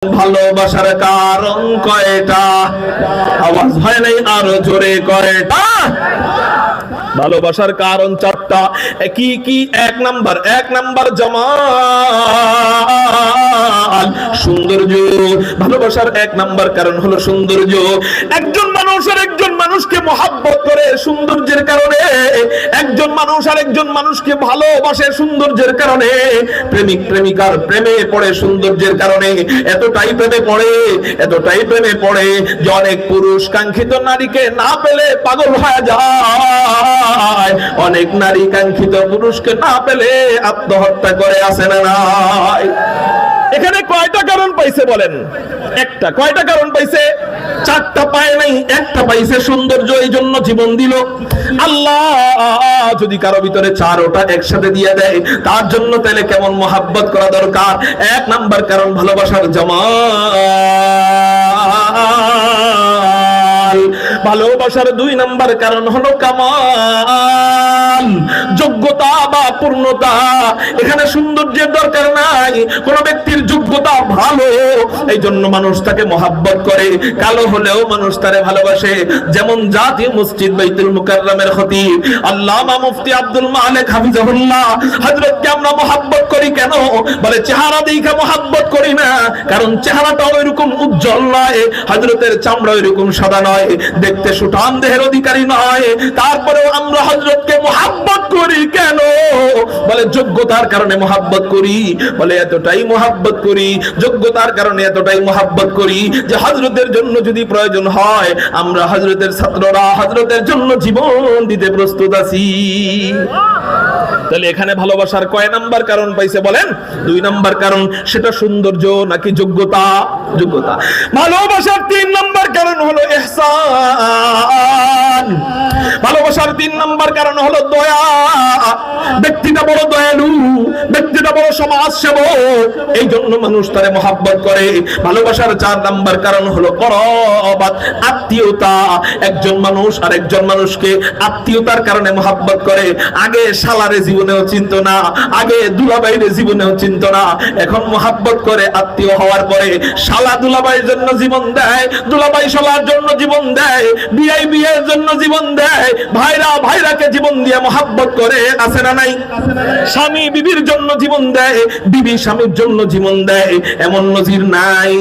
ভালোবাসার কারণ কয়টা? আওয়াজ হয় নাই, আরো জোরে কয়টা? ভালোবাসার কারণ চারটা। কি কি? এক নাম্বার জামাল, সৌন্দর্য। ভালোবাসার এক নাম্বার কারণ হলো সৌন্দর্য। একজন মানুষ আর একজন মানুষকে মহব্বত করে সৌন্দর্যের কারণে, একজন মানুষ আর একজন মানুষকে ভালোবাসে সৌন্দর্যের কারণে, প্রেমিক প্রেমিকার প্রেমে পড়ে সৌন্দর্যের কারণে। এতটাই প্রেমে পড়ে যে অনেক পুরুষ কাঙ্ক্ষিত নারীকে না পেলে পাগল হয়ে যায়। অনেক নারী কাঙ্ক্ষিত পুরুষকে না পেলে আত্মহত্যা করে, আসে না নাই? এখানে কয়টা কারণ পাইছে বলেন? একটা। কয়টা কারণ পাইছে? চারটা পায় নাই, একটা পাইছে, সৌন্দর্য, এই জন্য জীবন দিল। আল্লাহ যদি কারো ভিতরে চারোটা একসাথে দিয়ে দেয়, তার জন্য তাহলে কেমন মহাব্বত করা দরকার। এক নাম্বার কারণ ভালোবাসার জামাল। ভালোবাসার দুই নাম্বার কারণ হলো কামাল, যোগ্যতা বা পূর্ণতা। এখানে সৌন্দর্যের দরকার নাই, কোন ব্যক্তির যোগ্যতা ভালো, এই জন্য মানুষ তাকে মহাব্বত করে। কালো হলেও মানুষ তারে ভালোবাসে। যেমন জাতীয় মসজিদ বাইতুল মুকাররমের খতিব আল্লামা মুফতি আব্দুল মালিক হাফিজাহুল্লাহ, হযরতকে আমরা মহাব্বত করি কেন? বলে চেহারা দেখে মহাব্বত করি না, কারণ চেহারাটা ওইরকম উজ্জ্বল নয়, হযরতের চামড়া ওইরকম সাদা নয়, দেখতে সুঠাম দেহের অধিকারী নয়। তারপরেও আমরা হযরতকে মহাব্বত করি কেন? বলে যোগ্যতার কারণে মহাব্বত করি। বলে এতটাই মহাব্বত করি, যোগ্যতার কারণে এতটাই মহাব্বত করি যে হযরতের জন্য যদি প্রয়োজন হয়, আমরা হযরতের ছাত্ররা হযরতের জন্য জীবন দিতে প্রস্তুত আছি। তাহলে এখানে ভালোবাসার কয় নাম্বার কারণ পাইছে বলেন? দুই নাম্বার কারণ। সেটা সৌন্দর্য নাকি যোগ্যতা? যোগ্যতা। ভালোবাসার তিন নাম্বার কারণ হলো ইহসান। ভালোবাসার তিন নাম্বার কারণ হলো দয়া। ব্যক্তিটা বড় দয়ালু, ব্যক্তিটা বড় সমাজ সেবক, এই জন্য মানুষ তারে মহাব্বত করে। ভালোবাসার চার নাম্বার কারণ হলো করবাত, আত্মীয়তা। একজন মানুষ আর একজন মানুষকে আত্মীয়তার কারণে মহাব্বত করে। আগে শালারে জীবনেও চিনত না, আগে দুলাভাইরে জীবনেও চিনত না, এখন মহাব্বত করে আত্মীয় হওয়ার পরে। শালা দুলাভাইয়ের জন্য জীবন দেয়, দুলাভাই শালার জন্য জীবন দেয়, বিয়াই বিয়ের জন্য জীবন দেয়, ভাইরা ভাইরাকে জীবন দিয়ে মহাব্বত করে, আছে না নাই? স্বামী বিবির জন্য জীবন দেয়, বিবি স্বামীর জন্য জীবন দেয়, এমন নজির নাই।